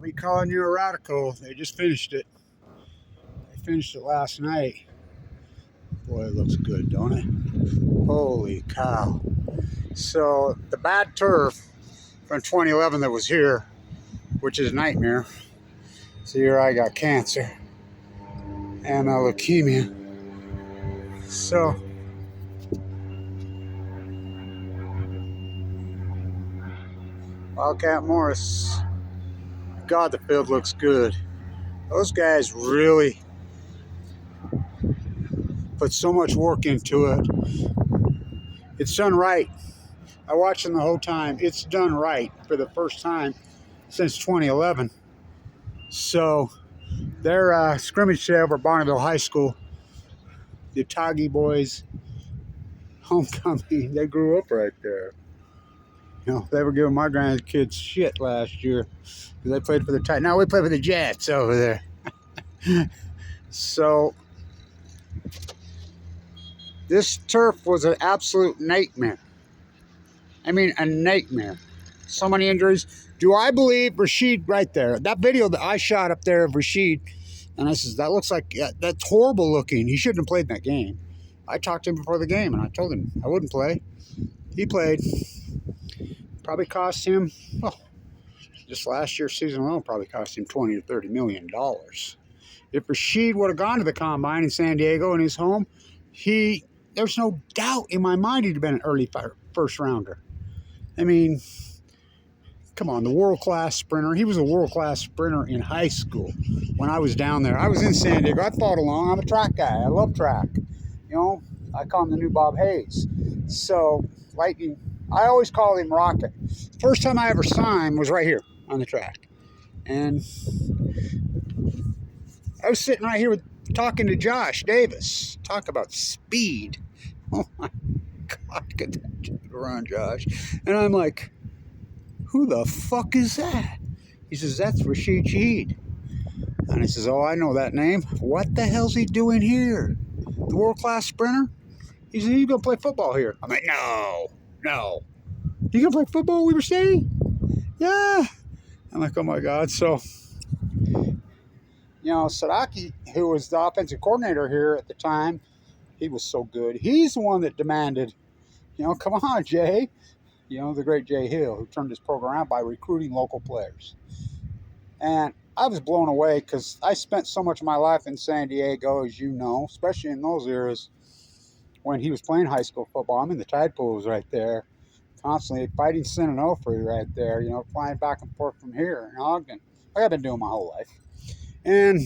Me calling you a radical. They just finished it. They finished it last night. Boy, it looks good, don't it? Holy cow. So the bad turf from 2011 that was here, which is a nightmare. So here I got cancer, AML Leukemia. So Wildcat Morris, God, the field looks good. Those guys really put so much work into it. It's done right. I watched them the whole time. It's done right for the first time since 2011. So their scrimmage day over Bonneville High School, the Toggy boys homecoming, they grew up right there. You know, they were giving my grandkids shit last year because they played for the Titans. Now we play for the Jets over there. So this turf was an absolute nightmare. I mean, a nightmare. So many injuries. Do I believe Rashid right there? That video that I shot up there of Rashid, and I says, that looks like, that's horrible looking. He shouldn't have played in that game. I talked to him before the game, and I told him I wouldn't play. He played. Probably cost him, well, just last year's season alone probably cost him $20 to $30 million. If Rashid would have gone to the combine in San Diego in his home, there's no doubt in my mind he'd have been an early first rounder. I mean, come on, the world-class sprinter. He was a world-class sprinter in high school when I was down there. I was in San Diego. I fought along. I'm a track guy. I love track. You know, I call him the new Bob Hayes. So, Lightning, I always call him Rocket. First time I ever saw him was right here on the track. And I was sitting right here talking to Josh Davis. Talk about speed. Oh my God, get that run, Josh. And I'm like, who the fuck is that? He says, that's Rashid Shaheed. And he says, oh, I know that name. What the hell's he doing here? The world-class sprinter? He said, he's going to play football here. I'm like, no. You going to play football, we were saying? Yeah. I'm like, oh my God. So, you know, Sadaki, who was the offensive coordinator here at the time, he was so good. He's the one that demanded, you know, come on, Jay. You know, the great Jay Hill, who turned his program around by recruiting local players. And I was blown away because I spent so much of my life in San Diego, as you know, especially in those eras when he was playing high school football. I'm in the tide pools right there, constantly fighting Sin and Ofri right there, you know, flying back and forth from here in Ogden, like I've been doing my whole life. And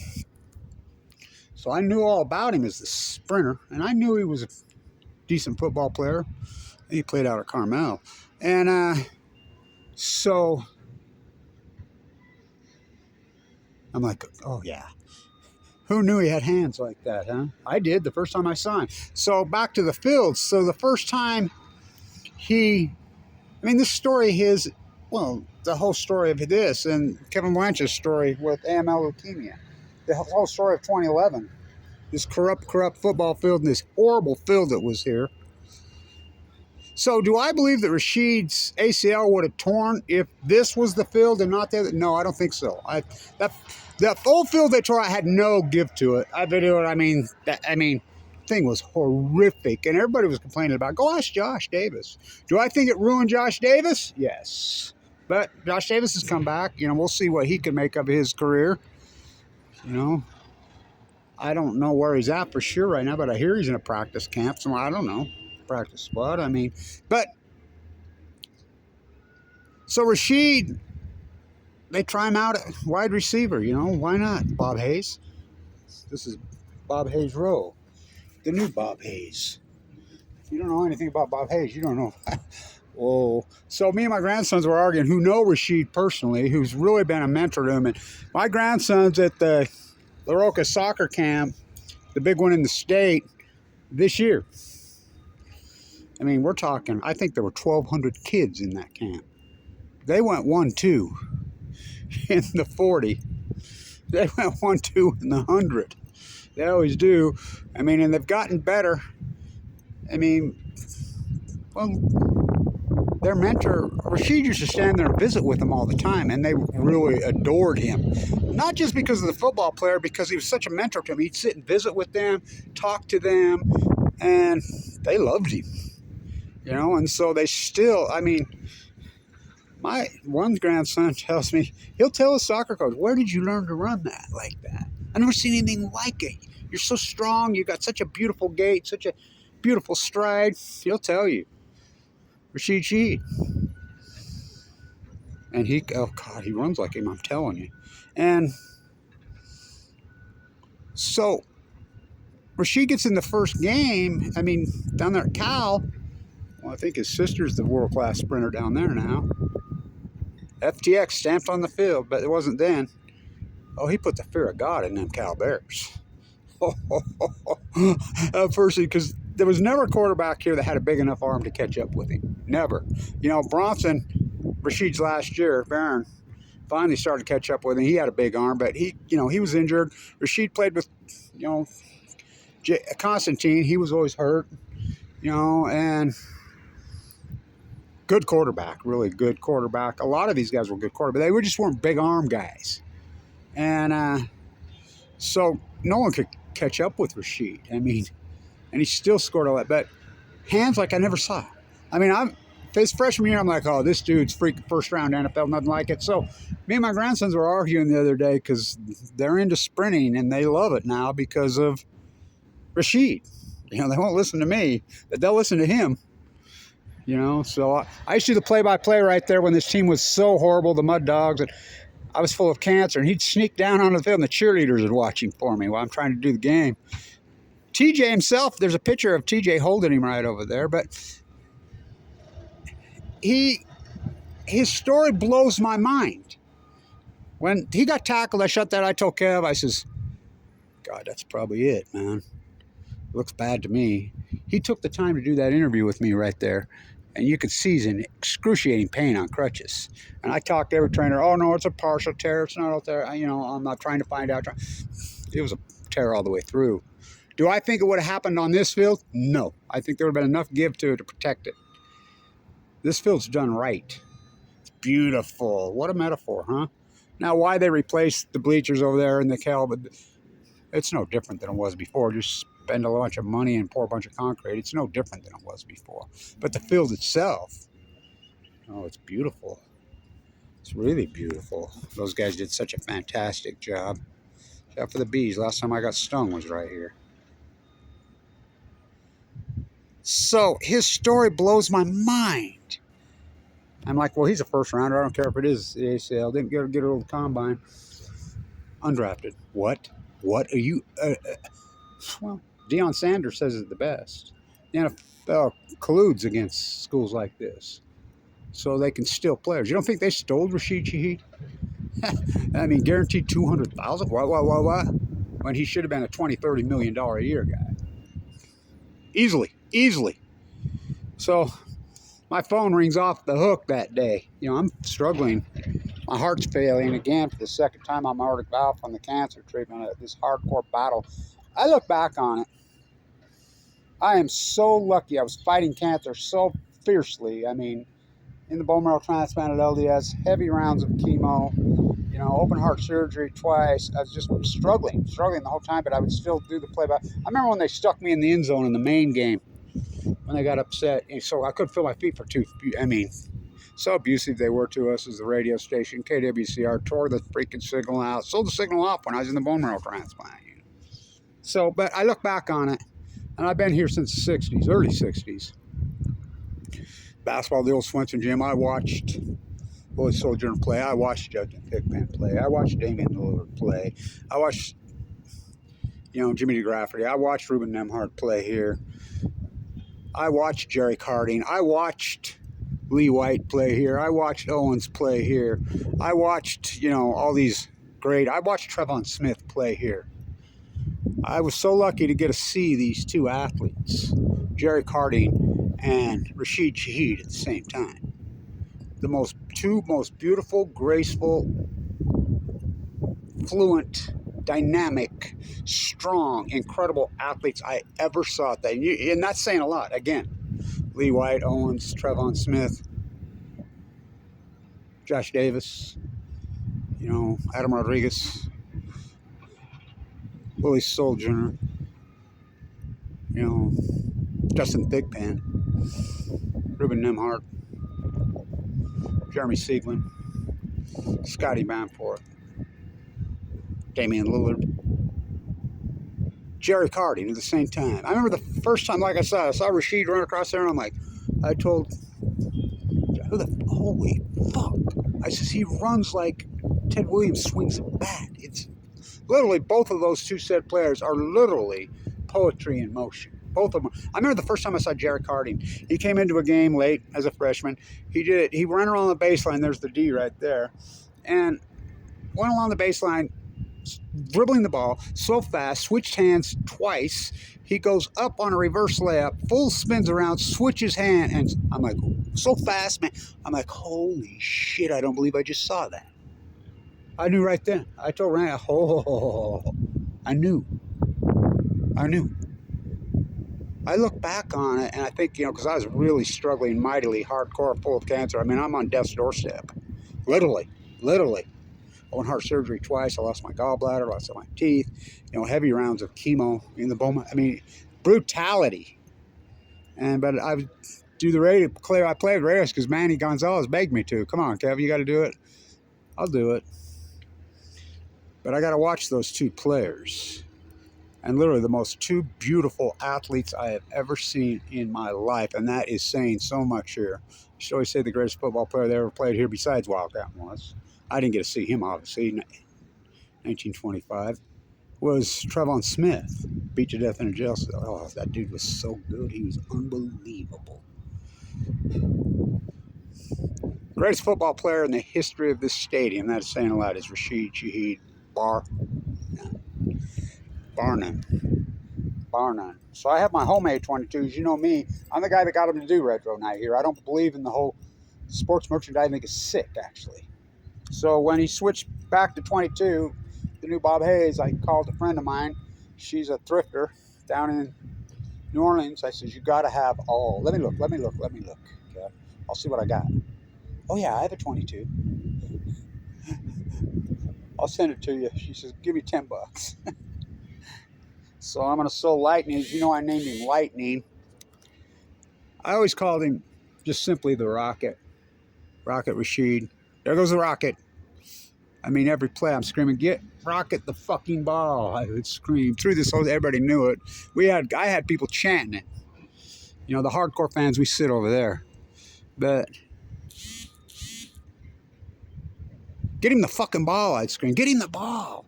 so I knew all about him as the sprinter, and I knew he was a decent football player. He played out at Carmel. And so I'm like, oh yeah. Who knew he had hands like that, huh? I did the first time I saw him. So back to the fields. So the first time this story the whole story of this and Kevin Blanch's story with AML Leukemia, the whole story of 2011, this corrupt football field and this horrible field that was here. So do I believe that Rashid's ACL would have torn if this was the field and not the other? No, I don't think so. That old field they tore out had no give to it. I videoed it. Thing was horrific, and everybody was complaining about it. Go ask Josh Davis. Do I think it ruined Josh Davis? Yes. But Josh Davis has come back. You know, we'll see what he can make of his career. You know, I don't know where he's at for sure right now, but I hear he's in a practice camp. So I don't know. Practice squad. So Rashid, they try him out at wide receiver, you know, why not? Bob Hayes. This is Bob Hayes Rowe, the new Bob Hayes. If you don't know anything about Bob Hayes, you don't know. Whoa. So me and my grandsons were arguing, who know Rashid personally, who's really been a mentor to him. And my grandson's at the La Roca soccer camp, the big one in the state, this year. I mean, we're talking, I think there were 1,200 kids in that camp. They went 1-2 in the 40. They went 1-2 in the 100. They always do. I mean, and they've gotten better. I mean, well, their mentor, Rashid, used to stand there and visit with them all the time, and they really adored him. Not just because of the football player, because he was such a mentor to them. He'd sit and visit with them, talk to them, and they loved him. You know, and so they still, I mean, my one grandson tells me, he'll tell his soccer coach, where did you learn to run that like that? I've never seen anything like it. You're so strong. You got such a beautiful gait, such a beautiful stride. He'll tell you. Rashid Shaheed. And he, oh God, he runs like him, I'm telling you. And so Rashid gets in the first game, I mean, down there at Cal. Well, I think his sister's the world-class sprinter down there now. FTX stamped on the field, but it wasn't then. Oh, he put the fear of God in them Cal Bears. Firstly, because there was never a quarterback here that had a big enough arm to catch up with him. Never. You know, Bronson, Rashid's last year, Barron, finally started to catch up with him. He had a big arm, but he, you know, he was injured. Rashid played with, you know, Constantine. He was always hurt, you know, and good quarterback, really good quarterback. A lot of these guys were good quarterbacks. They just weren't big arm guys. And so no one could catch up with Rashid. I mean, and he still scored a lot, but hands like I never saw. I mean, his freshman year, I'm like, oh, this dude's freaking first round NFL, nothing like it. So me and my grandsons were arguing the other day because they're into sprinting and they love it now because of Rashid. You know, they won't listen to me, but they'll listen to him. You know, so I used to do the play-by-play right there when this team was so horrible, the Mud Dogs, and I was full of cancer, and he'd sneak down onto the field, and the cheerleaders would watch him for me while I'm trying to do the game. TJ himself, there's a picture of TJ holding him right over there, but his story blows my mind. When he got tackled, I shut that. I told Kev, I says, God, that's probably it, man. Looks bad to me. He took the time to do that interview with me right there, and you could see he's in excruciating pain on crutches. And I talked to every trainer, oh, no, it's a partial tear. It's not out there. You know, I'm not trying to find out. It was a tear all the way through. Do I think it would have happened on this field? No. I think there would have been enough give to it to protect it. This field's done right. It's beautiful. What a metaphor, huh? Now, why they replaced the bleachers over there in the Cal, but it's no different than it was before. Just spend a bunch of money and pour a bunch of concrete. It's no different than it was before. But the field itself, oh, it's beautiful. It's really beautiful. Those guys did such a fantastic job. Except for the bees. Last time I got stung was right here. So his story blows my mind. I'm like, well, he's a first rounder. I don't care if it is the ACL. Didn't get over the combine. Undrafted. What? What are you? Well, Deion Sanders says it's the best. The NFL colludes against schools like this so they can steal players. You don't think they stole Rashid Shaheed? I mean, guaranteed $200,000? What? When he should have been a $20, $30 million a year guy. Easily. So my phone rings off the hook that day. You know, I'm struggling. My heart's failing again for the second time. I'm aortic valve from the cancer treatment of this hardcore battle. I look back on it. I am so lucky. I was fighting cancer so fiercely. I mean, in the bone marrow transplant at LDS, heavy rounds of chemo, you know, open heart surgery twice. I was just struggling the whole time, but I would still do the play-by. I remember when they stuck me in the end zone in the main game, when they got upset, and so I couldn't feel my feet for so abusive they were to us as the radio station. KWCR tore the freaking signal out, sold the signal off when I was in the bone marrow transplant. So, but I look back on it, and I've been here since the 60s, early 60s. Basketball, the old Swenson gym. I watched Willie Sojourner play. I watched Judge Pickman play. I watched Damian Lillard play. I watched, you know, Jimmy DeGrafferty. I watched Ruben Nemhart play here. I watched Jerry Carding. I watched Lee White play here. I watched Owens play here. I watched, you know, all these great. I watched Trevon Smith play here. I was so lucky to get to see these two athletes, Jerry Carding and Rashid Shaheed, at the same time. The two most beautiful, graceful, fluent, dynamic, strong, incredible athletes I ever saw. And that's saying a lot. Again, Lee White, Owens, Trevon Smith. Josh Davis, you know, Adam Rodriguez, Willie Soldier, you know, Justin Thigpen, Ruben Nemhart, Jeremy Sieglin, Scotty Manfort, Damian Lillard, Jerry Carding at the same time. I remember the first time, like I saw Rashid run across there, and I'm like, I told, who the, holy fuck. I says, he runs like Ted Williams swings a bat. It's literally, both of those two set players are literally poetry in motion. Both of them. I remember the first time I saw Jerry Carding. He came into a game late as a freshman. He ran around the baseline. There's the D right there. And went along the baseline, dribbling the ball so fast, switched hands twice. He goes up on a reverse layup, full spins around, switches hand, and I'm like, so fast, man. I'm like, holy shit, I don't believe I just saw that. I knew right then. I told Ryan, oh, I knew. I look back on it, and I think, you know, because I was really struggling mightily, hardcore, full of cancer. I mean, I'm on death's doorstep. Literally. I went heart surgery twice. I lost my gallbladder, lost my teeth, you know, heavy rounds of chemo in the bone. I mean, brutality. But I would do the radio. I played radio because Manny Gonzalez begged me to. Come on, Kev, you got to do it. I'll do it. But I got to watch those two players. And literally the most two beautiful athletes I have ever seen in my life. And that is saying so much here. I should always say the greatest football player that ever played here besides Wildcat was. I didn't get to see him, obviously, 1925, was Trevon Smith, beat to death in a jail cell. Oh, that dude was so good. He was unbelievable. Greatest football player in the history of this stadium, that's saying a lot, is Rashid, Shaheed, bar none. So I have my homemade 22s. You know me. I'm the guy that got him to do retro night here. I don't believe in the whole sports merchandise. I think it's sick, actually. So when he switched back to 22, the new Bob Hayes, I called a friend of mine. She's a thrifter down in New Orleans. I says, you got to have all. Let me look. Okay. I'll see what I got. Oh, yeah, I have a 22. I'll send it to you. She says, give me $10. So I'm going to sew Lightning. As you know, I named him Lightning. I always called him just simply the Rocket. Rocket Rashid. There goes the Rocket. I mean, every play I'm screaming, get Rocket the fucking ball. I would scream through this whole, everybody knew it. I had people chanting it. You know, the hardcore fans, we sit over there. But get him the fucking ball, I'd scream. Get him the ball.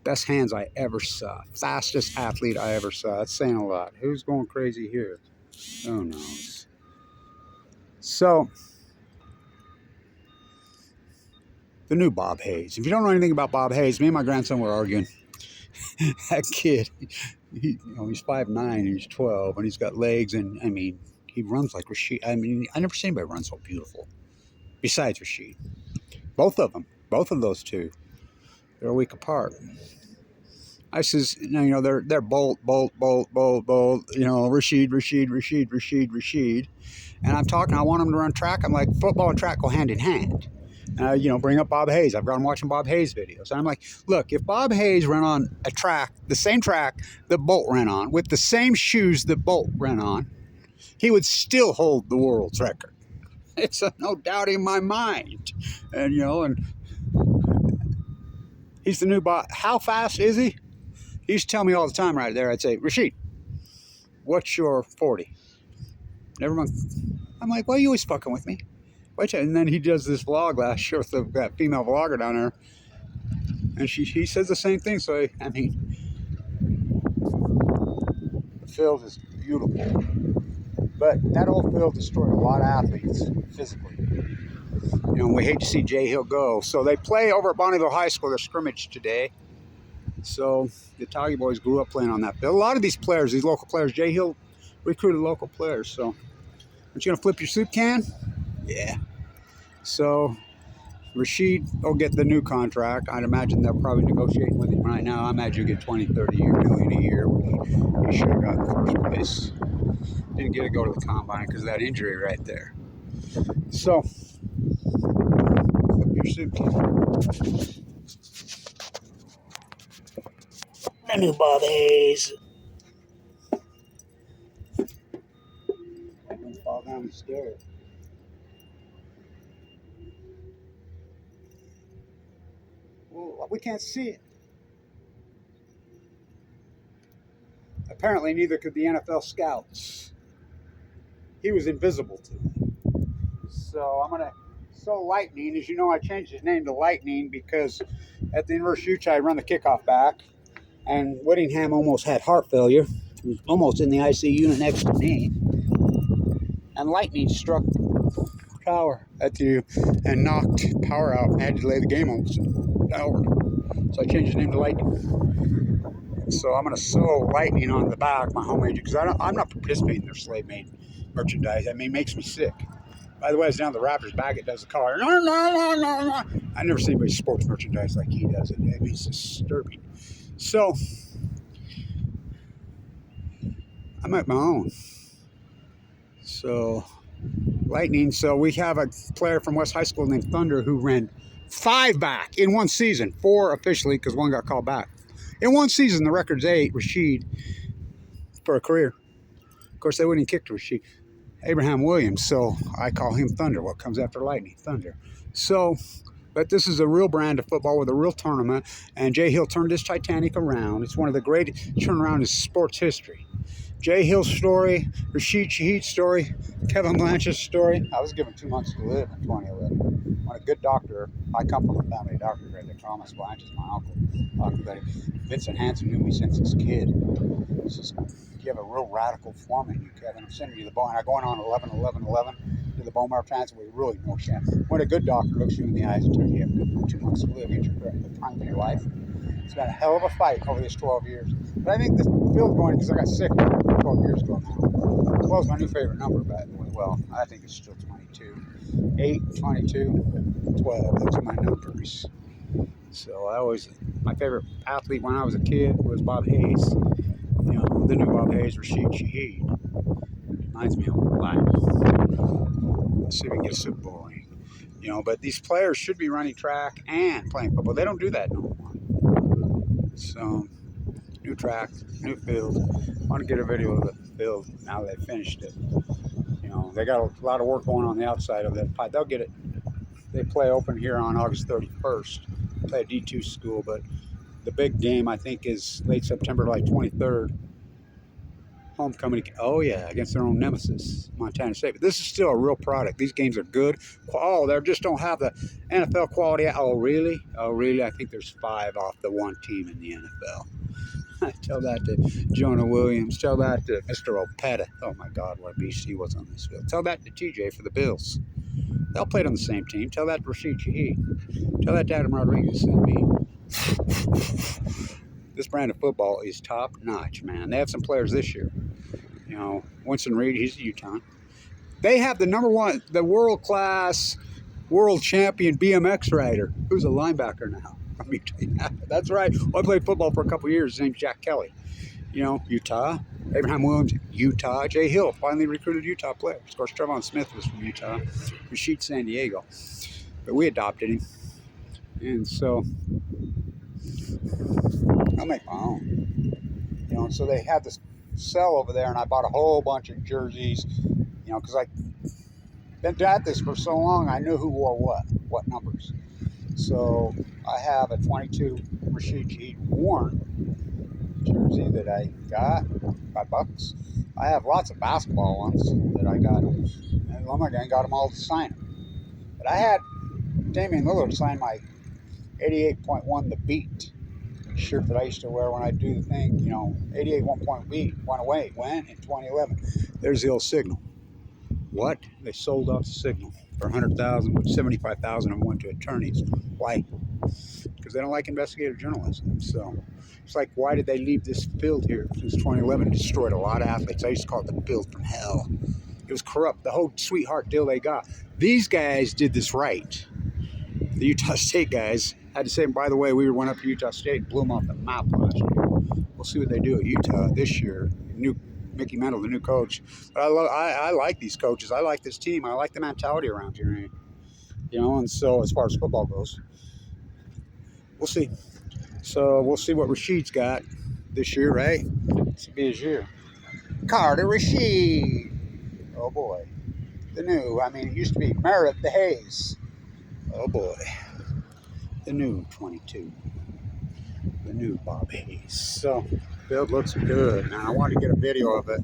Best hands I ever saw. Fastest athlete I ever saw. That's saying a lot. Who's going crazy here? Who knows? So, the new Bob Hayes. If you don't know anything about Bob Hayes, me and my grandson were arguing. That kid, he's 5'9", he's 12, and he's got legs, and I mean, he runs like Rashid. I mean, I never seen anybody run so beautiful. Besides Rashid. Both of those two, they're a week apart. I says, you know, they're bolt, you know, Rashid. And I'm talking, I want them to run track. I'm like, football and track go hand in hand. You know, bring up Bob Hayes. I've got him watching Bob Hayes videos. And I'm like, look, if Bob Hayes ran on a track, the same track that Bolt ran on, with the same shoes that Bolt ran on, he would still hold the world's record. It's no doubt in my mind. And, you know, and he's the new Bob. How fast is he? He used to tell me all the time right there. I'd say, Rashid, what's your 40? Never mind. I'm like, well, you always fucking with me. And then he does this vlog last year with that female vlogger down there. And he says the same thing. So, I mean, the field is beautiful. But that old field destroyed a lot of athletes physically. You know, we hate to see Jay Hill go. So they play over at Bonneville High School. They're scrimmage today. So the Toggy boys grew up playing on that field. A lot of these players, these local players, Jay Hill recruited local players. So, aren't you going to flip your soup can? Yeah. So Rashid will get the new contract. I'd imagine they're probably negotiating with him right now. I imagine he'll get 20, 30 million a year. He should have got the place. Didn't get to go to the combine because of that injury right there. So your suitcase. The new Bob Hayes. Don't fall down the stairs. Well, we can't see it. Apparently, neither could the NFL scouts. He was invisible to them. So I'm gonna. So Lightning, as you know, I changed his name to Lightning because at the University of Utah, I run the kickoff back, and Whittingham almost had heart failure. He was almost in the ICU unit next to me, and lightning struck power at you and knocked power out. I had to delay the game almost an hour. So I changed his name to Lightning. So I'm going to sew Lightning on the back, my homemade, because I'm not participating in their slave-made merchandise. I mean, it makes me sick. By the way, it's down the Raptors bag. It does the collar. No, no, no, no, no. I never see anybody sports merchandise like he does it. I mean, it's disturbing. So I make my own. So Lightning. So we have a player from West High School named Thunder who ran 5 back in one season, 4 officially because 1 got called back. In one season, the record's 8, Rashid, for a career. Of course, they wouldn't kick to Rashid. Abraham Williams, so I call him Thunder. What comes after Lightning? Thunder. So, but this is a real brand of football with a real tournament, and Jay Hill turned this Titanic around. It's one of the greatest turnarounds in sports history. Jay Hill's story, Rashid Shaheed's story, Kevin Blanch's story. I was given 2 months to live in 2011. I'm a good doctor. I come from a family doctor, right there. Thomas Blanch is my uncle. Dr. Vincent Hansen knew me since this kid. He says, you have a real radical form in you, Kevin. I'm sending you the bone. I'm going on 11-11-11 to the bone marrow transplant. We really no chance. When a good doctor looks you in the eyes and tells you you have 2 months to live, get your prime of your life. It's been a hell of a fight over these 12 years. But I think this field's going because I got sick 12 years ago now. 12 is my new favorite number, by the way. Well, I think it's still 22. 8, 22, 12. Those are my numbers. So my favorite athlete when I was a kid was Bob Hayes. You know, the new Bob Hayes, Rashid Shaheed. Reminds me of life. Let's see if we can get a Super Bowl ring. You know, but these players should be running track and playing football. They don't do that no more. So, new track, new field. I want to get a video of the field now that they finished it. You know, they got a lot of work going on the outside of that. They'll get it. They play open here on August 31st. Play a D2 school, but the big game I think is late September, like 23rd. Homecoming. Oh yeah, against their own nemesis, Montana State. But this is still a real product. These games are good. Oh, they just don't have the NFL quality. Oh really? Oh really? I think there's 5 off the 1 team in the NFL. Tell that to Jonah Williams. Tell that to Mr. Opeta. Oh my God, what a beast he was on this field. Tell that to TJ for the Bills. They'll play on the same team. Tell that to Rashid Shaheed. Tell that to Adam Rodriguez and me. This brand of football is top notch, man. They have some players this year. You know, Winston Reed, he's a Utah. They have the #1, the world-class, world champion BMX rider, who's a linebacker now. I mean, that's right. Well, I played football for a couple years. His name's Jack Kelly. You know, Utah. Abraham Williams, Utah. Jay Hill finally recruited Utah players. Of course, Trevon Smith was from Utah. Rashid, San Diego. But we adopted him. And so, I'll make my own. You know, so they have this sell over there, and I bought a whole bunch of jerseys, you know, because I've been at this for so long, I knew who wore what numbers. So I have a 22 Rashid Shaheed worn jersey that I got, $5. I have lots of basketball ones that I got, and Lumber Gang got them all to sign them. But I had Damian Lillard sign my 88.1 The Beat shirt that I used to wear when I do the thing, you know, 88 1 point beat went away, went in 2011. There's the old Signal. What? They sold off the Signal for $100,000, but $75,000 of them went to attorneys. Why? Because they don't like investigative journalism. So it's like, why did they leave this field here since 2011? It destroyed a lot of athletes. I used to call it the field from hell. It was corrupt. The whole sweetheart deal they got. These guys did this right. The Utah State guys had to say, by the way, we went up to Utah State and blew them off the map last year. We'll see what they do at Utah this year. New Mickey Mantle, the new coach. But I like these coaches. I like this team. I like the mentality around here. you know. And so as far as football goes, we'll see. So we'll see what Rashid's got this year, right? This will be his year. Carter Rashid. Oh boy. The new, I mean, it used to be Merritt the Hayes. Oh boy. The new 22. The new Bob Hayes. So, build looks good. Now, I want to get a video of it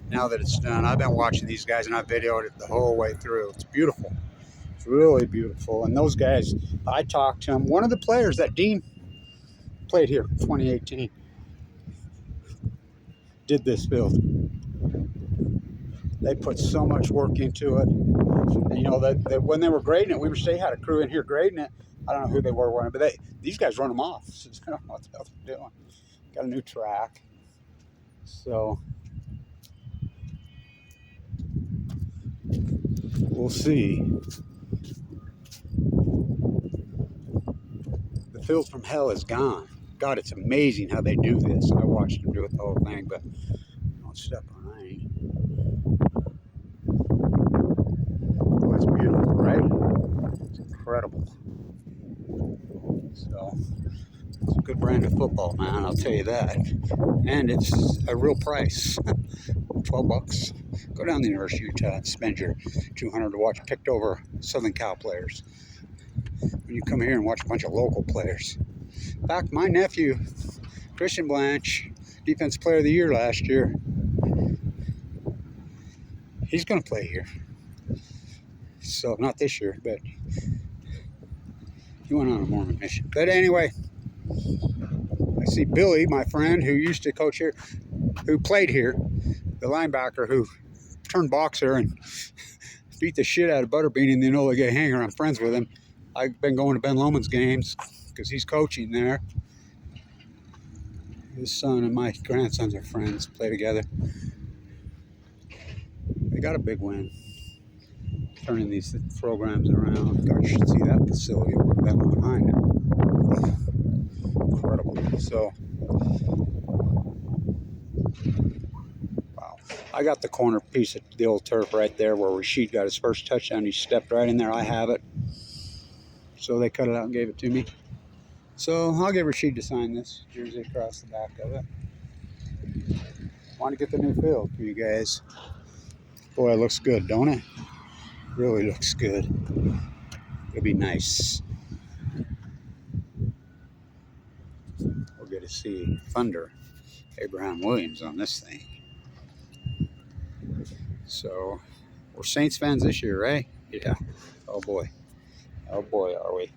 now that it's done. I've been watching these guys and I've videoed it the whole way through. It's beautiful. It's really beautiful. And those guys, I talked to him. One of the players that Dean played here in 2018 did this build. They put so much work into it. And, you know, that when they were grading it, they had a crew in here grading it. I don't know who they were, but these guys run them off. So I don't know what the hell they're doing. Got a new track. So we'll see. The field from hell is gone. God, it's amazing how they do this. I watched them do it the whole thing, but don't step on any. Oh, it's beautiful, right? It's incredible. So it's a good brand of football, man, I'll tell you that. And it's a real price. 12 bucks. Go down to the University of Utah and spend your $200 to watch picked over Southern Cal players. When you come here and watch a bunch of local players. In fact, my nephew, Christian Blanch, Defensive Player of the Year last year, he's going to play here. So, not this year, but he went on a Mormon mission. But anyway, I see Billy, my friend, who used to coach here, who played here, the linebacker who turned boxer and beat the shit out of Butterbean in the Enola Gay Hangar. I'm friends with him. I've been going to Ben Lomond's games because he's coaching there. His son and my grandsons are friends, play together. They got a big win, turning these programs around. God, you should see that facility over Ben Lomond High now. Incredible. So, wow. I got the corner piece of the old turf right there where Rashid got his first touchdown. He stepped right in there. I have it. So they cut it out and gave it to me. So I'll get Rashid to sign this jersey across the back of it. Want to get the new field for you guys. Boy, it looks good, don't it? Really looks good. It'll be nice. We'll get to see Thunder, Abraham Williams on this thing. So we're Saints fans this year, right? Yeah. Oh boy. Oh boy, are we.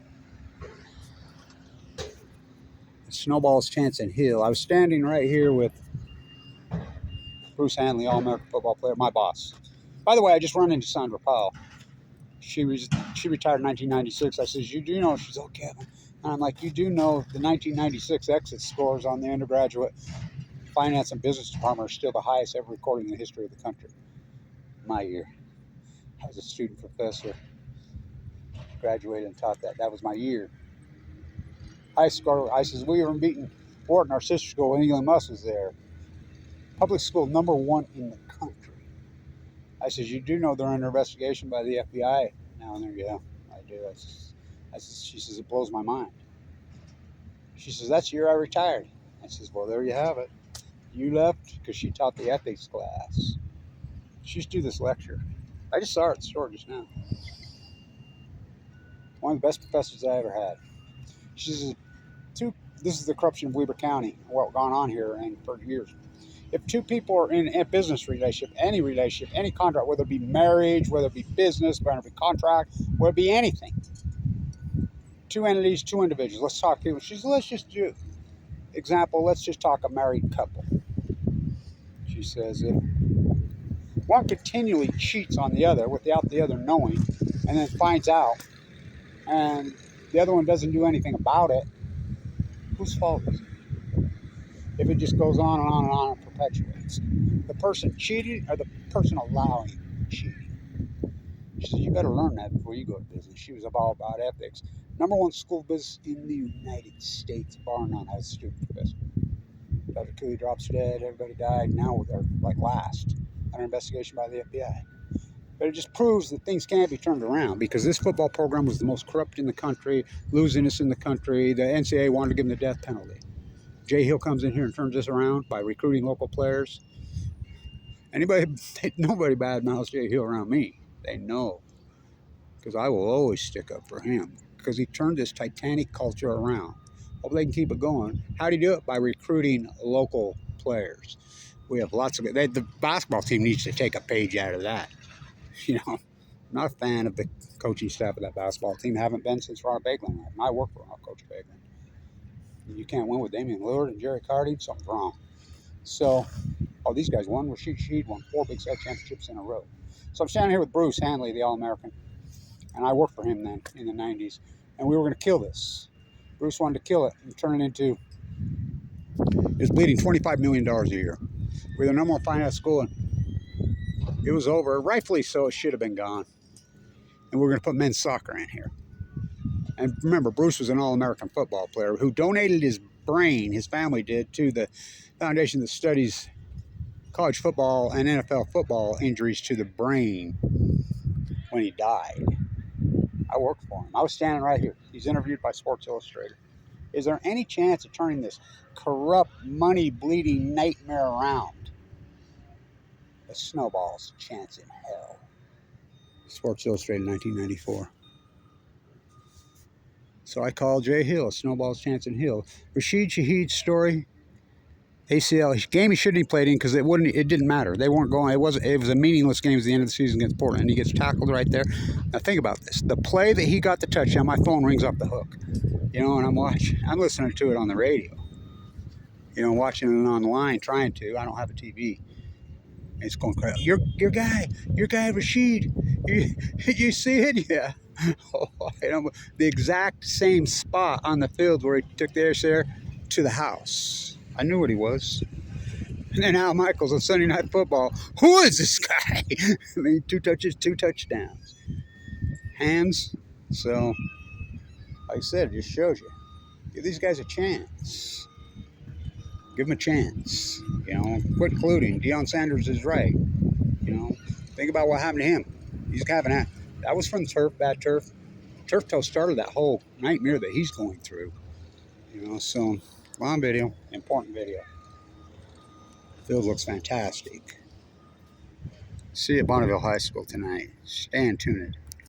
Snowball's Chance and Hill. I was standing right here with Bruce Hanley, All-American football player, my boss. By the way, I just run into Sandra Powell. She retired in 1996. I says, you do know, she's, oh, Kevin. And I'm like, you do know the 1996 exit scores on the undergraduate finance and business department are still the highest ever recorded in the history of the country. My year. I was a student professor. Graduated and taught that. That was my year. High score. I says, we were beating Wharton, our sister school, and England Muss was there. Public school #1 in the country. I says, you do know they're under investigation by the FBI now and there. Yeah, I do. She says, it blows my mind. She says, that's the year I retired. I says, well, there you have it. You left because she taught the ethics class. She used to do this lecture. I just saw her at the store just now. One of the best professors I ever had. She says, this is the corruption of Weber County, what's gone on here and for years. If two people are in a business relationship, any contract, whether it be marriage, whether it be business, whether it be contract, whether it be anything, two entities, two individuals, let's talk people. She says, let's just do, example, let's just talk a married couple. She says, if one continually cheats on the other without the other knowing, and then finds out, and the other one doesn't do anything about it, whose fault is it? If it just goes on and on and on and perpetuates. The person cheating or the person allowing cheating. She said, you better learn that before you go to business. She was all about ethics. #1 school business in the United States, bar none. I was a student professor. Dr. Cooley drops dead, everybody died. Now they're like last. Under investigation by the FBI. But it just proves that things can't be turned around, because this football program was the most corrupt in the country, losingest in the country. The NCAA wanted to give them the death penalty. Jay Hill comes in here and turns this around by recruiting local players. Nobody badmouths Jay Hill around me. They know, because I will always stick up for him, because he turned this Titanic culture around. Hope they can keep it going. How do you do it? By recruiting local players. We have lots of the basketball team needs to take a page out of that. You know, I'm not a fan of the coaching staff of that basketball team. Haven't been since Ron Bagelin. I work for Coach Bagelin. You can't win with Damian Lillard and Jerry Cardi. Something's wrong. So, these guys won. Rashid won 4 Big Sky championships in a row. So I'm standing here with Bruce Hanley, the All-American, and I worked for him then in the 90s, and we were going to kill this. Bruce wanted to kill it and turn it into, it was bleeding $25 million a year. We're the number one finance school, and it was over. Rightfully so, it should have been gone. And we're going to put men's soccer in here. And remember, Bruce was an All-American football player who donated his brain, his family did, to the foundation that studies college football and NFL football injuries to the brain when he died. I worked for him. I was standing right here. He's interviewed by Sports Illustrated. Is there any chance of turning this corrupt, money-bleeding nightmare around? A snowball's chance in hell. Sports Illustrated, 1994. So I called Jay Hill, a snowball's chance in hell. Rashid Shaheed's story, ACL game he shouldn't have played in, because it didn't matter. They weren't going. It was a meaningless game at the end of the season against Portland, and he gets tackled right there. Now think about this: the play that he got the touchdown, my phone rings off the hook, and I'm listening to it on the radio, watching it online, trying to. I don't have a TV. And it's going crazy. Your guy, Rashid. You see it? Yeah. The exact same spot on the field where he took the air to the house. I knew what he was. And then Al Michaels on Sunday Night Football. Who is this guy? I mean, 2 touches, 2 touchdowns. Hands. So, like I said, it just shows you. Give these guys a chance. Give them a chance. Quit colluding. Deion Sanders is right. Think about what happened to him. He's having that was from the turf, bad turf. Turf toe started that whole nightmare that he's going through. So long video, important video. Field looks fantastic. See you at Bonneville High School tonight. Stay tuned.